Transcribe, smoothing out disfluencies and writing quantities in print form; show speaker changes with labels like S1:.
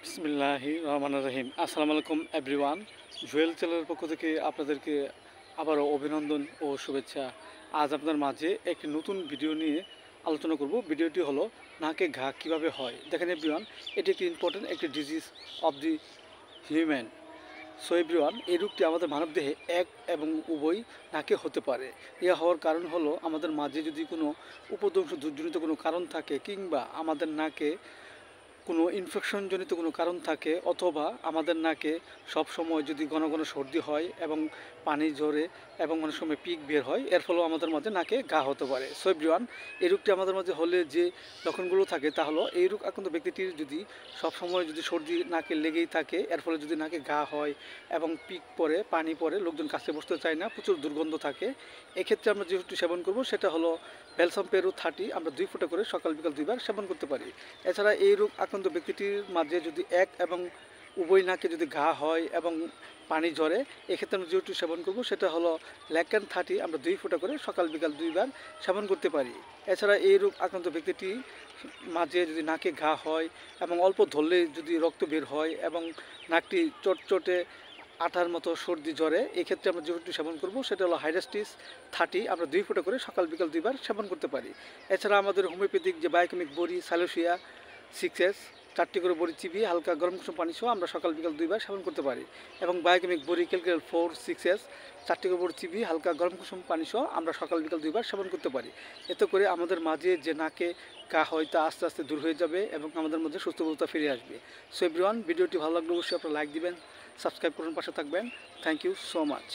S1: বিসমিল্লাহি রহমানির রহিম। আসসালামু আলাইকুম এভরিওয়ান। জুয়েল চ্যানেলের পক্ষ থেকে আপনাদেরকে আবারও অভিনন্দন ও শুভেচ্ছা। আজ আপনার মাঝে একটি নতুন ভিডিও নিয়ে আলোচনা করব। ভিডিওটি হলো নাকে ঘা কিভাবে হয়। দেখেন এভরিওয়ান, এটি একটি ইম্পর্টেন্ট একটি disease of the human. So everyone, এই রোগটি আমাদের মানবদেহে এক এবং উভয় নাকে হতে পারে। ইয়া হওয়ার কারণ হলো আমাদের মাঝে যদি কোনো উপদংশজনিত কোনো কারণ থাকে, কিংবা আমাদের নাকে কোনো ইনফেকশনজনিত কোনো কারণ থাকে, অথবা আমাদের নাকে সব সময় যদি ঘন ঘন সর্দি হয় এবং পানি ঝরে এবং অনেক সময় পিক বের হয়, এর ফলেও আমাদের মাঝে নাকে ঘা হতে পারে। সো এভরিওয়ান, এই রোগটি আমাদের মাঝে হলে যে লক্ষণগুলো থাকে তা হলো, এই রোগ আক্রান্ত ব্যক্তিটির যদি সব সময় যদি সর্দি নাকে লেগেই থাকে, এর ফলে যদি নাকে ঘা হয় এবং পিক পরে, পানি পরে, লোকজন কাছে বসতে চায় না, প্রচুর দুর্গন্ধ থাকে, এক্ষেত্রে আমরা যে ওষুধটি সেবন করব সেটা হলো ব্যালসাম পেরু 30। আমরা 2 ফোঁটা করে সকাল বিকাল 2 বার সেবন করতে পারি। এছাড়া এই রোগ আক্রান্ত ব্যক্তিটির মাঝে যদি এক এবং উভয় নাকে যদি ঘা হয় এবং পানি ঝরে, এক্ষেত্রে আমরা যে ওষুধটি সেবন করব সেটা হলো ল্যাকেন 30। আমরা 2 ফোঁটা করে সকাল বিকাল 2 বার সেবন করতে পারি। এছাড়া এই রোগ আক্রান্ত ব্যক্তিটি মাঝে যদি নাকে ঘা হয় এবং অল্প ধরলেই যদি রক্ত বের হয় এবং নাকটি চটচটে আঠার মতো সর্দি জ্বরে, এক্ষেত্রে আমরা যে ওষুধটি সেবন করব সেটা হলো হাইড্রাস্টিস 30। আমরা 2 ফোঁটা করে সকাল বিকাল 2 বার সেবন করতে পারি। এছাড়া আমাদের হোমিওপ্যাথিক যে বায়োকেমিক বড়ি সালোসিয়া 6S 4টি করে বড়ি চিবিয়ে হালকা গরম কুসুম পানি সহ আমরা সকাল বিকাল 2 বার সেবন করতে পারি। এবং বায়োকেমিক বড়ি ক্যালকুলেট 4-6S 4টি করে বড়ি চিবিয়ে হালকা গরম কুসুম পানি সহ আমরা সকাল বিকাল 2 বার সেবন করতে পারি। এতে করে আমাদের মাঝে যে নাকে ঘা হয় তা আস্তে আস্তে দূর হয়ে যাবে এবং আমাদের মধ্যে সুস্থ অবস্থা ফিরে আসবে। সো এভরিওয়ান, ভিডিওটি ভালো লাগলে অবশ্যই আপনারা লাইক দিবেন, সাবস্ক্রাইব করুন, পাশে থাকবেন। Thank you so much.